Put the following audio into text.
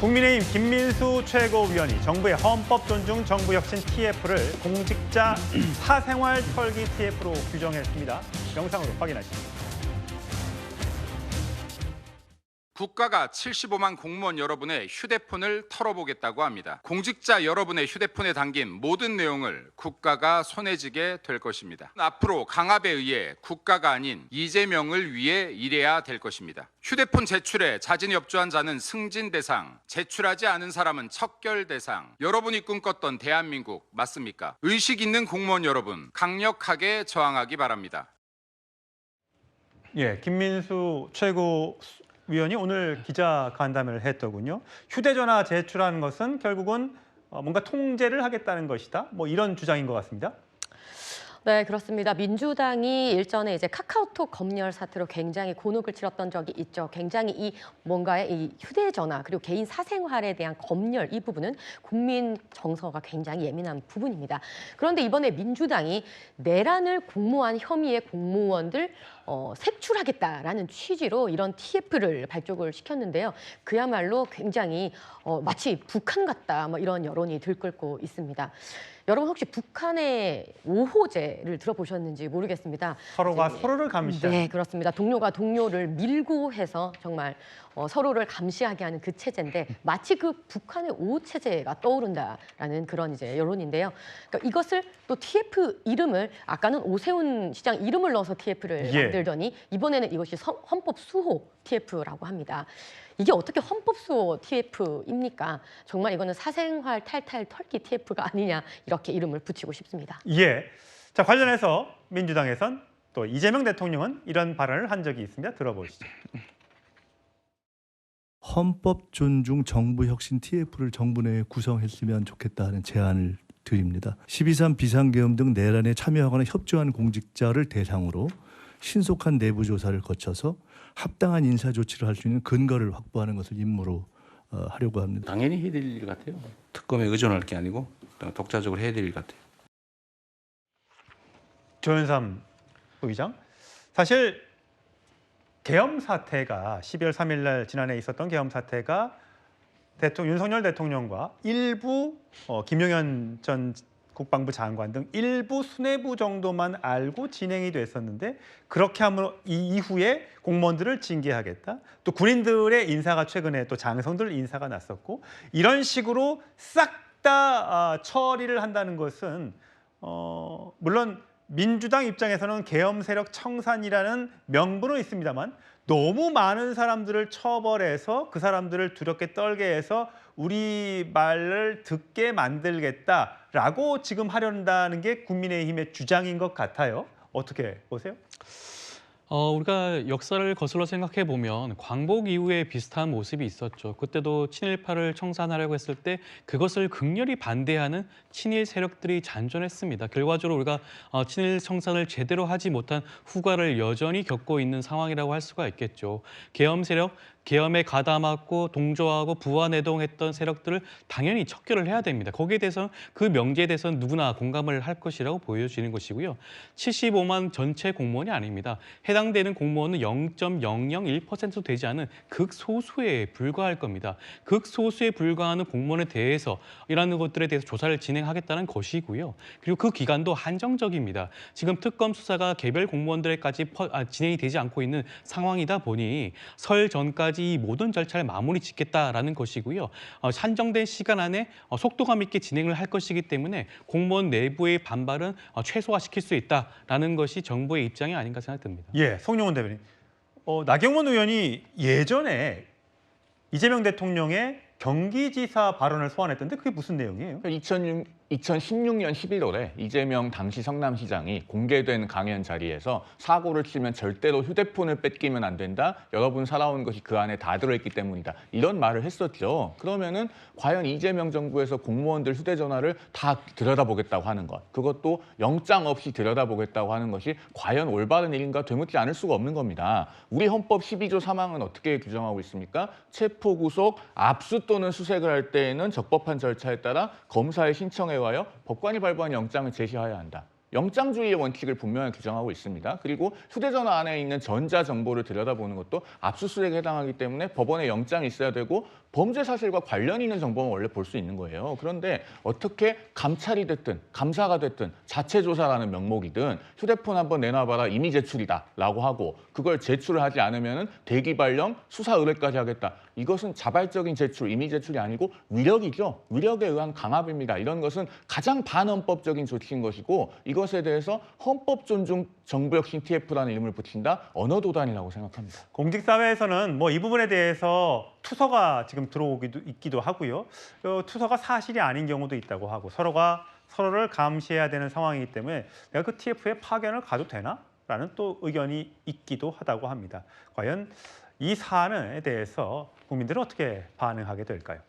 국민의힘 김민수 최고위원이 정부의 헌법 존중 정부 혁신 TF를 공직자 사생활 털기 TF로 규정했습니다. 영상으로 확인하시죠. 국가가 75만 공무원 여러분의 휴대폰을 털어보겠다고 합니다. 공직자 여러분의 휴대폰에 담긴 모든 내용을 국가가 손에 쥐게 될 것입니다. 앞으로 강압에 의해 국가가 아닌 이재명을 위해 일해야 될 것입니다. 휴대폰 제출에 자진이 협조한 자는 승진 대상, 제출하지 않은 사람은 척결 대상. 여러분이 꿈꿨던 대한민국 맞습니까? 의식 있는 공무원 여러분, 강력하게 저항하기 바랍니다. 예, 김민수 최고위원이 오늘 기자간담회를 했더군요. 휴대전화 제출하는 것은 결국은 뭔가 통제를 하겠다는 것이다. 뭐 이런 주장인 것 같습니다. 네, 그렇습니다. 민주당이 일전에 이제 카카오톡 검열 사태로 굉장히 곤혹을 치렀던 적이 있죠. 굉장히 이 휴대전화 그리고 개인 사생활에 대한 검열 이 부분은 국민 정서가 굉장히 예민한 부분입니다. 그런데 이번에 민주당이 내란을 공모한 혐의의 공무원들 색출하겠다라는 취지로 이런 TF를 발족을 시켰는데요. 그야말로 굉장히 마치 북한 같다 뭐 이런 여론이 들끓고 있습니다. 여러분 혹시 북한의 5호제를 들어보셨는지 모르겠습니다. 서로가 서로를 감시하는. 네, 그렇습니다. 동료가 동료를 밀고 해서 정말 서로를 감시하게 하는 그 체제인데 마치 그 북한의 5호 체제가 떠오른다라는 그런 이제 여론인데요. 그러니까 이것을 또 TF 이름을 아까는 오세훈 시장 이름을 넣어서 TF를 만들더니 이번에는 이것이 헌법 수호 TF라고 합니다. 이게 어떻게 헌법 수호 TF입니까? 정말 이거는 사생활 탈탈 털기 TF가 아니냐 이렇게 이름을 붙이고 싶습니다. 예. 자, 관련해서 민주당에선 또 이재명 대통령은 이런 발언을 한 적이 있습니다. 들어보시죠. 헌법 존중 정부 혁신 TF를 정부 내에 구성했으면 좋겠다는 제안을 드립니다. 12.3 비상계엄 등 내란에 참여하거나 협조한 공직자를 대상으로 신속한 내부 조사를 거쳐서 합당한 인사 조치를 할 수 있는 근거를 확보하는 것을 임무로 하려고 합니다. 당연히 해야 될 일 같아요. 특검에 의존할 게 아니고 독자적으로 해야 될 일 같아요. 조현삼 의장, 사실 계엄 사태가 12월 3일 날 지난해 있었던 계엄 사태가 윤석열 대통령과 일부 김용현 전 국방부 장관 등 일부 수뇌부 정도만 알고 진행이 됐었는데 그렇게 하면 이후에 공무원들을 징계하겠다. 또 군인들의 인사가 최근에 또 장성들 인사가 났었고 이런 식으로 싹 다 처리를 한다는 것은 물론 민주당 입장에서는 계엄 세력 청산이라는 명분은 있습니다만 너무 많은 사람들을 처벌해서 그 사람들을 두렵게 떨게 해서 우리 말을 듣게 만들겠다라고 지금 하려는 게 국민의힘의 주장인 것 같아요. 어떻게 보세요? 우리가 역사를 거슬러 생각해 보면 광복 이후에 비슷한 모습이 있었죠. 그때도 친일파를 청산하려고 했을 때 그것을 극렬히 반대하는 친일 세력들이 잔존했습니다. 결과적으로 우리가 친일 청산을 제대로 하지 못한 후과를 여전히 겪고 있는 상황이라고 할 수가 있겠죠. 계엄 세력, 계엄에 가담하고 동조하고 부안해동했던 세력들을 당연히 척결을 해야 됩니다. 거기에 대해서는 그 명제에 대해서는 누구나 공감을 할 것이라고 보여지는 것이고요. 75만 전체 공무원이 아닙니다. 해당되는 공무원은 0.001% 되지 않은 극소수에 불과할 겁니다. 극소수에 불과하는 공무원에 대해서 이라는 것들에 대해서 조사를 진행하겠다는 것이고요. 그리고 그 기간도 한정적입니다. 지금 특검 수사가 개별 공무원들에까지 진행이 되지 않고 있는 상황이다 보니 설 전까지 이 모든 절차를 마무리 짓겠다라는 것이고요. 한정된 시간 안에 속도감 있게 진행을 할 것이기 때문에 공무원 내부의 반발은 최소화시킬 수 있다라는 것이 정부의 입장이 아닌가 생각됩니다. 예, 송영훈 대변인. 나경원 의원이 예전에 이재명 대통령의 경기지사 발언을 소환했던데 그게 무슨 내용이에요? 2016년 11월에 이재명 당시 성남시장이 공개된 강연 자리에서 사고를 치면 절대로 휴대폰을 뺏기면 안 된다. 여러분 살아온 것이 그 안에 다 들어있기 때문이다. 이런 말을 했었죠. 그러면은 과연 이재명 정부에서 공무원들 휴대전화를 다 들여다보겠다고 하는 것, 그것도 영장 없이 들여다보겠다고 하는 것이 과연 올바른 일인가 되묻지 않을 수가 없는 겁니다. 우리 헌법 12조 3항은 어떻게 규정하고 있습니까? 체포, 구속, 압수 또는 수색을 할 때에는 적법한 절차에 따라 검사의 신청에 의하여 법관이 발부한 영장을 제시해야 한다. 영장주의의 원칙을 분명히 규정하고 있습니다. 그리고 휴대전화 안에 있는 전자정보를 들여다보는 것도 압수수색에 해당하기 때문에 법원에 영장이 있어야 되고 범죄 사실과 관련 있는 정보는 원래 볼 수 있는 거예요. 그런데 어떻게 감찰이 됐든 감사가 됐든 자체 조사라는 명목이든 휴대폰 한번 내놔봐라 이미 제출이다라고 하고 그걸 제출을 하지 않으면 대기 발령, 수사 의뢰까지 하겠다. 이것은 자발적인 제출, 이미 제출이 아니고 위력이죠. 위력에 의한 강압입니다. 이런 것은 가장 반헌법적인 조치인 것이고 이것에 대해서 헌법 존중 정부혁신 TF라는 이름을 붙인다? 언어 도단이라고 생각합니다. 공직사회에서는 뭐 이 부분에 대해서 투서가 지금 들어오기도 있기도 하고요. 투서가 사실이 아닌 경우도 있다고 하고 서로가 서로를 감시해야 되는 상황이기 때문에 내가 그 TF에 파견을 가도 되나? 라는 또 의견이 있기도 하다고 합니다. 과연 이 사안에 대해서 국민들은 어떻게 반응하게 될까요?